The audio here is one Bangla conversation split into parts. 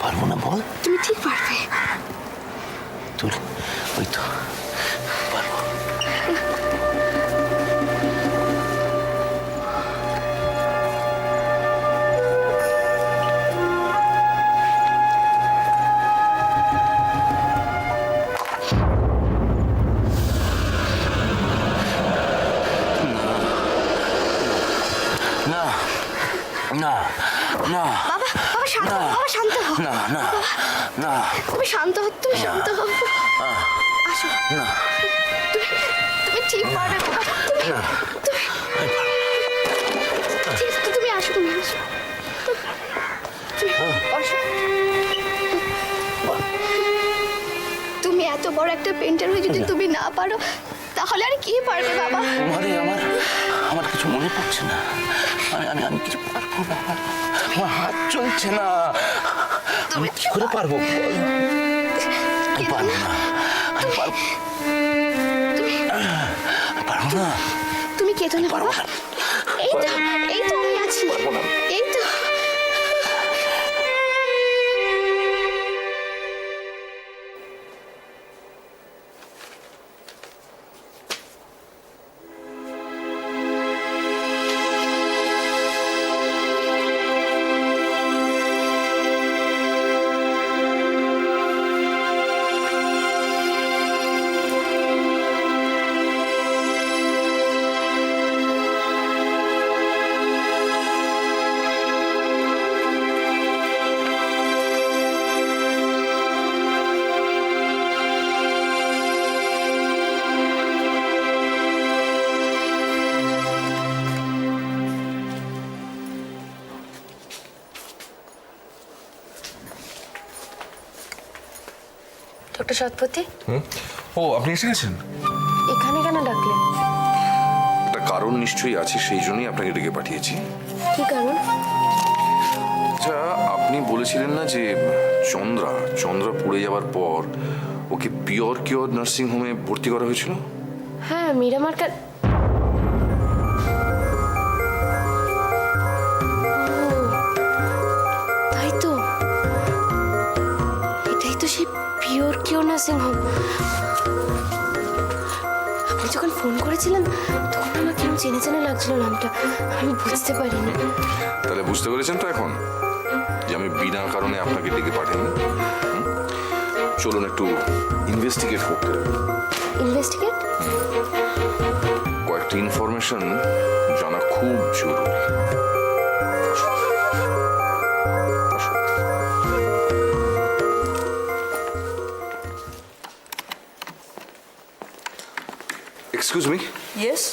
পারবো না বল? তুমি ঠিক পারবে। তুই ওই তো পারবো। না না না বাবা বাবা শান্ত হও, বাবা শান্ত হও। না না না তুমি শান্ত হও, তুমি শান্ত হও। আসো, না তুমি ঠিক পারবে বাবা। ঠিক আছে, তুমি আসো, তুমি আসো। তুমি বসো। তুমি এত বড় একটা পেন্টার হয়ে যদি তুমি না পারো তাহলে আর কি পারবে বাবা? আরে আমার কিছু মনে পড়ছে না। আমি কিছু পারবো না। আমার হাত চলছে না। আমি কি করে পারবো? আমি পারবো না। আমি পারবো না। তুমি কেঁদো না বাবা। এই তো আমি আছি। এই তো। ডক্টর সৎপতি, ও আপনি এসে গেছেন? এখানে কেন ডাকলেন? একটা কারণ নিশ্চয়ই আছে, সেই জন্যই আপনাকে ডেকে পাঠিয়েছি। কি কারণ? আচ্ছা, আপনি বলেছিলেন না যে চন্দ্রা পড়ে যাওয়ার পর ওকে পিওর কিওর নার্সিং হোমে ভর্তি করা হয়েছিল? হ্যাঁ, মিরামার্কার। তাই তো, এটাই তো সেই পিওর কিওর নার্সিং হোম। আপনি যখন ফোন করেছিলেন তখন আমার কেমন চেনা চেনা লাগছিল নামটা, আমি বুঝতে পারিনি। তাহলে বুঝতে পেরেছেন তো এখন যে আমি বিনা কারণে আপনাকে ডেকে পাঠাইনি? চলুন একটু ইনভেস্টিগেট করতে হবে। ইনভেস্টিগেট? কয়েকটা ইনফরমেশন জানা খুব জরুরি। Excuse me. ইয়েস।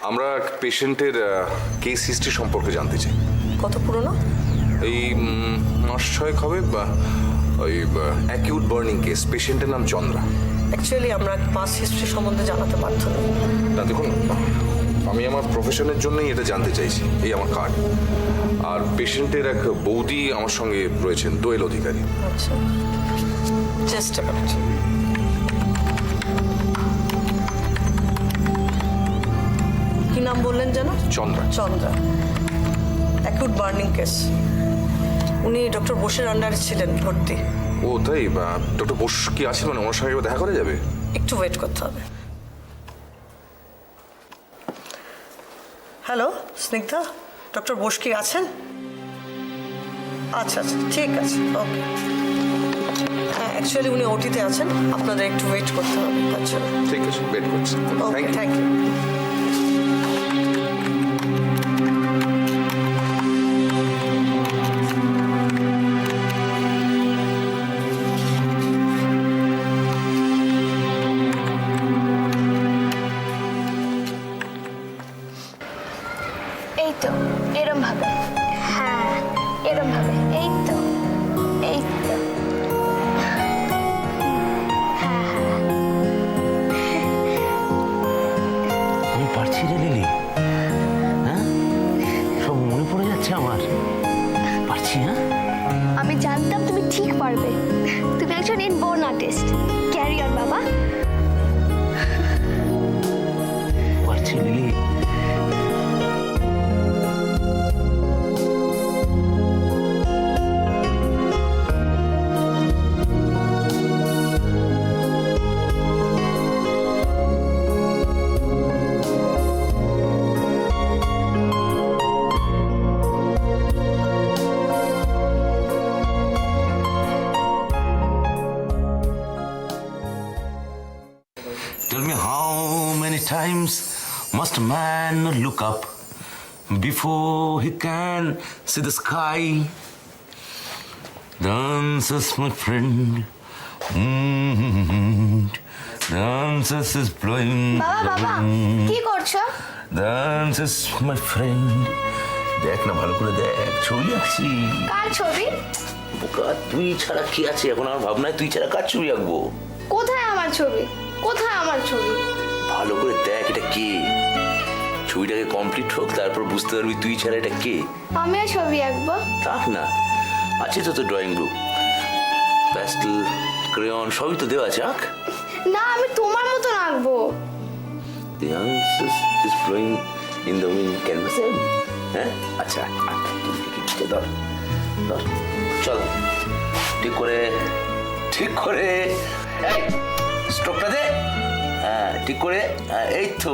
আমরা পেশেন্টের কেস হিস্ট্রি সম্পর্কে জানতে চাই। কত পুরনো? এই মাস 6 হবে বা ওই অ্যাকিউট বার্নিং কেস। পেশেন্টের নাম চন্দ্রা। অ্যাকচুয়ালি আমরা পাস হিস্ট্রি সম্বন্ধে জানাতে বাধ্য নই। না দেখুন, আমি আমার প্রফেশনের জন্যই এটা জানতে চাইছি। এই আমার কার্ড। আর পেশেন্টের এক বৌদি আমার সঙ্গে রয়েছেন, দোয়েল অধিকারী। আচ্ছা, জাস্ট আ মিনিট। কি নাম বললেন যেন? Chandra. Chandra. Acute burning case. উনি ডক্টর বোসের আন্ডারে ছিলেন ভর্তি। ও তাই? ডক্টর বোস কি আছেন? মানে ওনার সঙ্গে দেখা করা যাবে? একটু ওয়েট করতে হবে। হ্যালো স্নিগ্ধা, ডক্টর বোস কি আছেন? আচ্ছা আচ্ছা, ঠিক আছে, ওকে। হ্যাঁ, অ্যাকচুয়ালি উনি ওটিতে আছেন, আপনাদের একটু ওয়েট করতে হবে। আচ্ছা ঠিক আছে, ওয়েট করছি। ওকে, থ্যাংক ইউ। এই তো এরম ভাবে। হ্যাঁ, এরম ভাবে। এই তো, এই তো। আমি পারছি রে লিলি। হ্যাঁ, সব মনে পড়ে যাচ্ছে আমার। পারছি। হ্যাঁ, আমি জানতাম তুমি ঠিক পারবে। তুমি একজন ইনবোর্ন আর্টিস্ট। ক্যারি অন বাবা। পারছি lily. How many times must a man look up before he can see the sky? Dances, my friend. Dances is blowing. বাবা বাবা কি করছো? Dances, my friend. দেখ না ভালো করে দেখ, ছবি আঁকছি। কার ছবি? বোকা, তুই ছাড়া কি আছে এখন আমার ভাবনায়? তুই ছাড়া কার ছবি আঁকবো? কোথায় আমার ছবি? কোথায় আমার ছবি? ভালো করে দেখ এটা কে। ছবিটাকে কমপ্লিট হোক, তারপর বুঝতে পারবি তুই ছাড়া এটা কে। আমিও ছবি আঁকবো। তাক না, আছে তো ড্রয়িং রুম, প্যাস্টেল, ক্রেয়ন সবই তো দেওয়া আছে, আঁক। না আমি তোমার মতন আঁকবো। The answer is flowing in the wind canvas. হ্যাঁ আচ্ছা, আঁক। ধর ধর, চল ঠিক করে, ঠিক করে, এই স্ট্রোকটা দে। হ্যাঁ ঠিক করে, হ্যাঁ এই তো,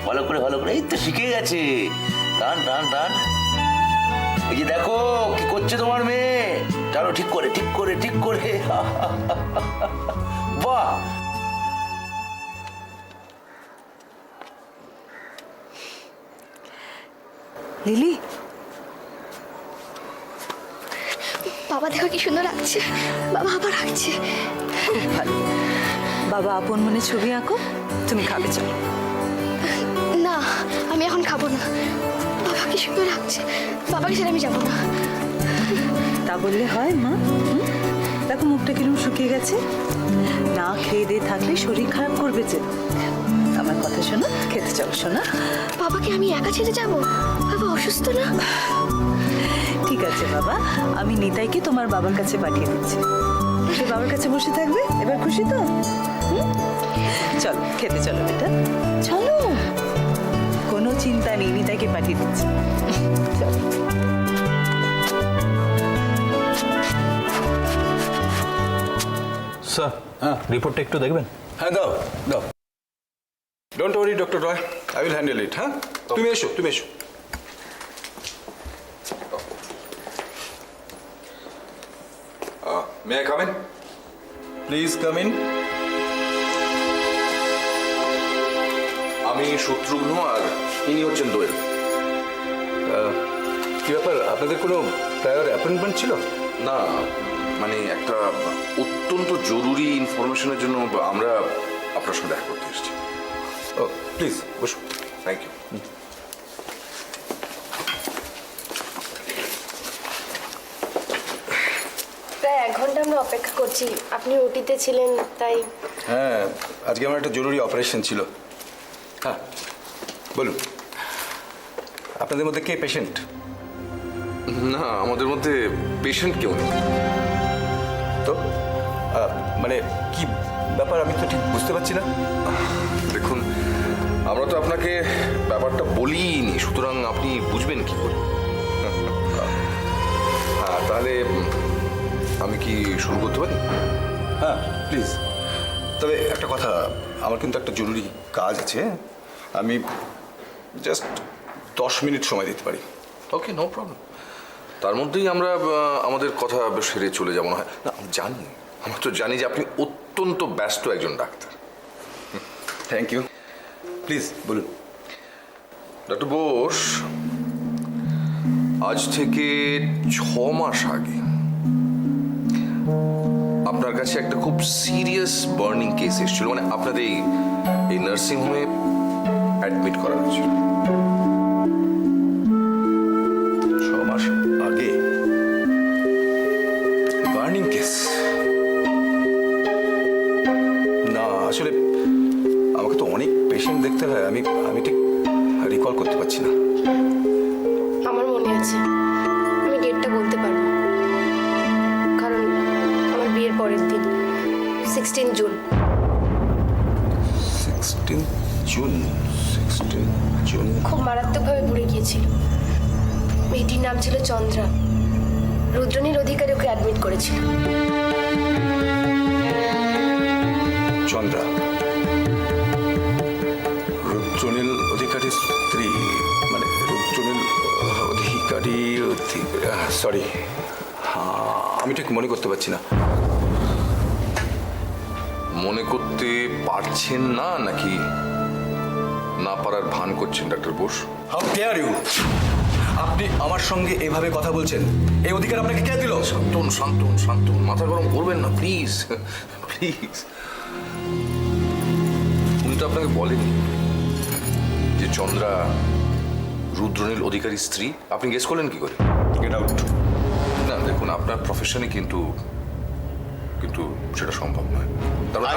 ভালো করে ভালো করে, এই তো শিখে গেছে। টান টান টান, এই যে দেখো কি করছে তোমার মেয়ে। টানো ঠিক করে, ঠিক করে, ঠিক করে। বাহ, লিলি, বাবা দেখো কি সুন্দর লাগছে। বাবা আবার আঁকছে। খুব ভালো। বাবা আপন মনে ছবি আঁকো, তুমি খাবে চলো। না আমি এখন খাবো না। বাবা কি সুন্দর লাগছে। বাবাকে ছেড়ে আমি যাবো না। তা বললে হয় মা? দেখো মুখটা কিরম শুকিয়ে গেছে। না খেয়ে দিয়ে থাকলে শরীর খারাপ করবে যে। আমার কথা শোনো, খেতে চলো শোনা। বাবাকে আমি একা ছেড়ে যাবো? বাবা অসুস্থ না? ঠিক আছে বাবা, আমি নিতাইকে তোমার বাবার কাছে পাঠিয়ে দিচ্ছি। সে বাবার কাছে বসে থাকবে। এবার খুশি তো? চলো খেতে চলো বেটা, চলো। কোনো চিন্তা নেই, নিতাইকে পাঠিয়ে দিচ্ছি। চলো। স্যার, রিপোর্টটা একটু দেখবেন? হ্যাঁ দাও দাও। Don't worry doctor Roy, I will handle it. হ্যাঁ তুমি এসো, তুমি এসো। May I come in? Please come in. আমি শত্রুঘ্ন, আর ইনি হচ্ছেন দোয়েল। কি ব্যাপার, আপনাদের কোনো প্রায়র অ্যাপয়েন্টমেন্ট ছিল? না মানে একটা অত্যন্ত জরুরি ইনফরমেশনের জন্য আমরা আপনার সঙ্গে দেখা করতে এসেছি। ও প্লিজ বসুন। Thank you. প্রায় 1 ঘন্টা আমরা অপেক্ষা করছি। আপনি ওটিতে ছিলেন তাই। হ্যাঁ আজকে আমার একটা জরুরি অপারেশন ছিল। হ্যাঁ বলুন, আপনাদের মধ্যে কে পেশেন্ট? না আমাদের মধ্যে পেশেন্ট কেউ নেই। তো মানে কি ব্যাপার আমি তো ঠিক বুঝতে পারছি না। দেখুন আমরা তো আপনাকে ব্যাপারটা বলিনি, সুতরাং আপনি বুঝবেন কি করে? হ্যাঁ তাহলে আমি কি শুরু করতে পারি? হ্যাঁ প্লিজ। তবে একটা কথা, আমার কিন্তু একটা জরুরি কাজ আছে। আমি জাস্ট 10 মিনিট সময় দিতে পারি। Okay no problem. তার মধ্যেই আমরা আমাদের কথা সেরে চলে যাবো না হয়? না আমি জানি, আমরা তো জানি যে আপনি অত্যন্ত ব্যস্ত একজন ডাক্তার। Thank you. প্লিজ বলুন। ডক্টর বোস, আজ থেকে 6 মাস আগে আপনার কাছে একটা খুব সিরিয়াস বার্নিং কেস এসেছিল, মানে আপনাদের এই নার্সিং হোমে অ্যাডমিট করা হয়েছিল। 6 মাস আগে বার্নিং কেস? না আসলে আমাকে তো অনেক পেশেন্ট দেখতে হয়, আমি ঠিক রিকল করতে পারছি না। আমার মনে আছে, আমি ডেটটা বলতে পারবো, কারণ আমার বিয়ের পরের দিন 16 জুন। 16 জুন? 16 জুন? খুব মারাত্মকভাবে পুড়ে গিয়েছিল। মেয়েটির নাম ছিল চন্দ্রা। রুদ্রনীল অধিকারী ওকে অ্যাডমিট করেছিল। চন্দ্রা রুদ্রনীল অধিকারীর স্ত্রী, মানে রুদ্রনীল অধিকারী। সরি, আমি ঠিক মনে করতে পারছি না। মনে করতে পারছেন না নাকি না পারার ভান করছেন ডাক্তার বোস? How dare you! আপনি আমার সঙ্গে এভাবে কথা বলছেন, এই অধিকার আপনাকে কে দিল? শান্তন শান্তন শান্তন, মাথা গরম করবেন না প্লিজ প্লিজ। উনি তো আপনাকে বলেনি যে চন্দ্রা রুদ্রনীল অধিকারী স্ত্রী? আপনি গেস করলেন কি করে? Get out! না দেখুন, আপনার প্রফেশনে কিন্তু কিন্তু সেটা সম্ভব নয়। তারপর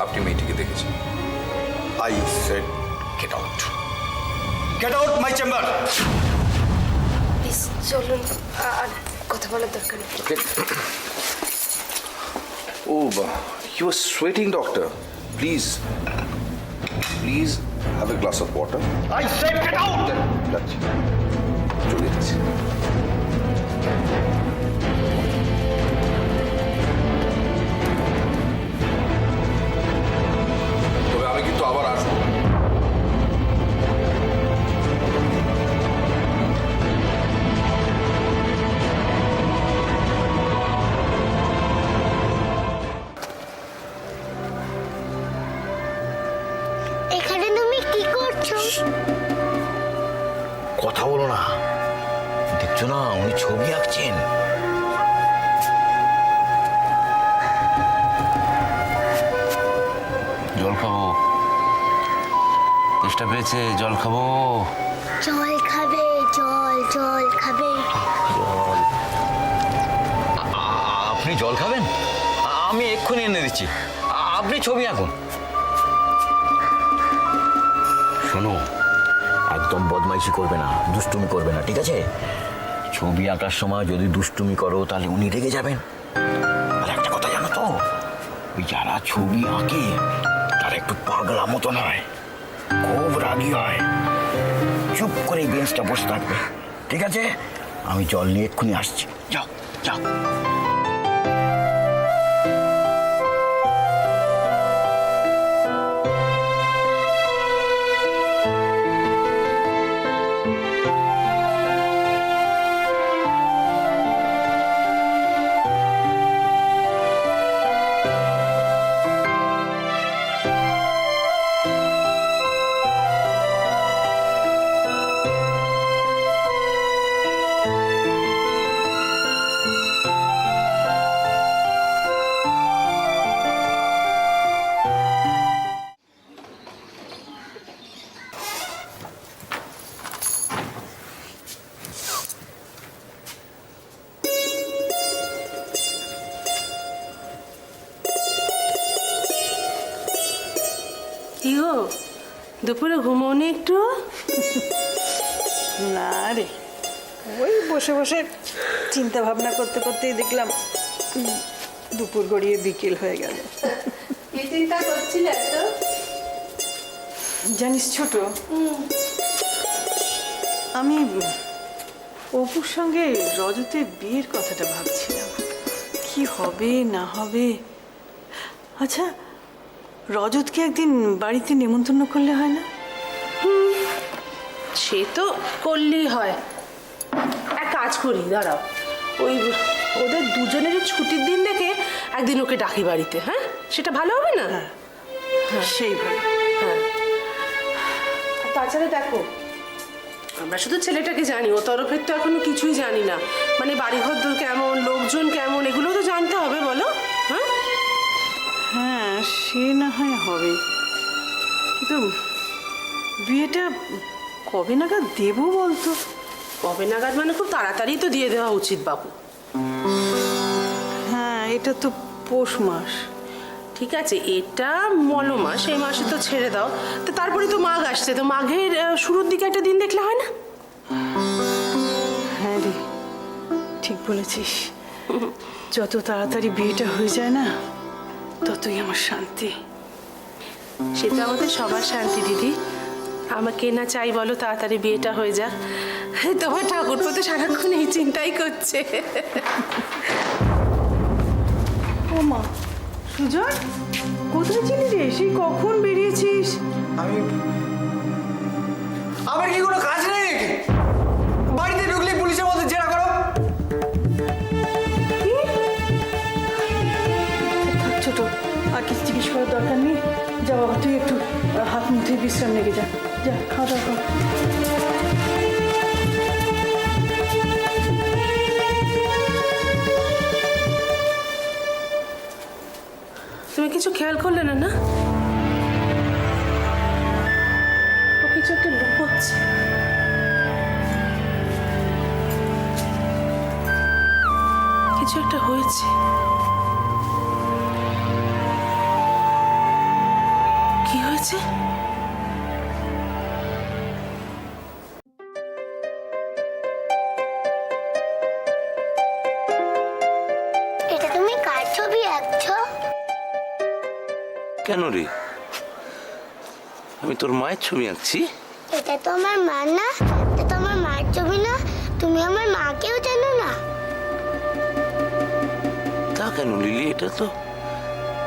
আপনি মেয়েটিকে দেখেছেন। I said get out! Get out my chamber! Please চলুন, আর কথা বলার দরকার নেই। Okay. Oh, you are sweating, doctor. Please have a glass of water. I said get out! যাচ্ছি, চলে যাচ্ছি। তবে আমি কিন্তু আবার আসবো। এখানে তুমি কি করছো? কথা বলো না, দেখছো না উনি ছবি আঁকছেন। জল খাবো, চেষ্টা পেয়েছে, জল খাবো। জল খাবে, জল খাবে। জল। আপনি জল খাবেন? আমি এক্ষুনি এনে দিচ্ছি, আপনি ছবি আঁকুন। শোনো, একদম বদমাইশি করবে না, দুষ্টুমি করবে না, ঠিক আছে? ছবি আঁকার সময় যদি দুষ্টুমি করো তাহলে উনি রেগে যাবেন। আর একটা কথা জানো তো, ওই যারা ছবি আঁকে তারা একটু পাগলা মতন হয়, খুব রাগী হয়। চুপ করে এই বেঞ্চটা বসে থাকবে, ঠিক আছে? আমি জল নিয়ে এক্ষুনি আসছি, যাও যাও। কি গো, দুপুরে ঘুমোনি একটু? না রে, ওই বসে বসে চিন্তা ভাবনা করতে করতেই দেখলাম দুপুর গড়িয়ে বিকেল হয়ে গেল। কি চিন্তা করছিলে তো? জানিস ছোট, আমি অপুর সঙ্গে রজতের বিয়ের কথাটা ভাবছিলাম, কি হবে না হবে। আচ্ছা, রজতকে একদিন বাড়িতে নেমন্তন্ন করলে হয় না? সে তো করলেই হয়। এক কাজ করি, দাঁড়াও, ওই ওদের দুজনের ছুটির দিন দেখে একদিন ওকে ডাকি বাড়িতে। হ্যাঁ, সেটা ভালো হবে না? হ্যাঁ, সেই ভালো। হ্যাঁ, আর তাছাড়া দেখো, আমরা শুধু ছেলেটাকে জানি, ও তরফের তো এখনো কিছুই জানি না। মানে বাড়িঘর দর কেমন, লোকজন কেমন, এগুলো তো জানতে হবে, বলো? হ্যাঁ হ্যাঁ, সে না হয় হবে, কিন্তু বিয়েটা কবে নাগাদ দেবো বলতো? কবে নাগাদ মানে খুব তাড়াতাড়ি তো দিয়ে দেওয়া উচিত বাবু। হ্যাঁ, এটা তো পৌষ মাস। ঠিক আছে, এটা মল মাস, এই মাসে তো ছেড়ে দাও। তো তারপরে তো মাঘ আসছে, তো মাঘের শুরুর দিকে একটা দিন দেখলে হয় না? হ্যাঁ রে, ঠিক বলেছিস। যত তাড়াতাড়ি বিয়েটা হয়ে যায় না, ততই আমার শান্তি। সেটা আমাদের সবার শান্তি দিদি। আমাকে না চাই বলো তাড়াতাড়ি বিয়েটা হয়ে যাক? তোমার ঠাকুরপো তো সারাক্ষণ এই চিন্তাই করছে। ও মা, সুজন, কোথায় ছিলি রে? সেই কখন বেরিয়েছিস? আমার কি কোনো কাজ নেই নাকি? বাড়িতে ঢুকলে পুলিশের মধ্যে জেরা করো। ছোট, করার দরকার নেই। যা বাবা, তুই একটু হাত মুখে বিশ্রাম লেগে যা। যা, খাওয়া দাওয়া কর। তুমি কিছু খেয়াল করলে না? না, ও কিছু একটা লুকোচ্ছে। কিছু একটা হয়েছে। কি হয়েছে? এটা তুমি কার ছবি আঁকছো? কেন রে? আমি তোর মায়ের ছবি আঁকছি। এটা তো আমার মা না, এটা তো আমার মায়ের ছবি না। তুমি আমার মাকেও জানো না? তা কেন লিলি?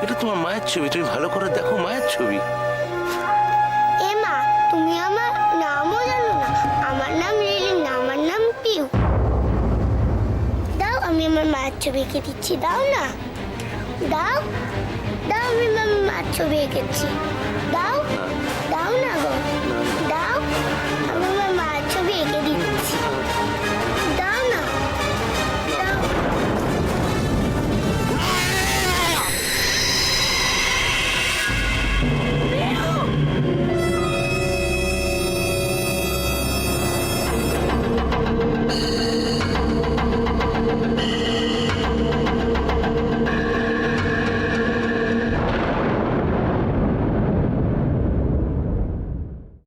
এটা তোমার মায়ের ছবি, তুমি ভালো করে দেখো মায়ের ছবি। এ মা, তুমি আমার নামও জানো না। আমার নাম লিলি না, আমার নাম পিউ। দাও, আমি আমার মায়ের ছবি এঁকে দিচ্ছি। দাও না, দাও দাও, আমি আমার মায়ের ছবি এঁকেছি। দাও।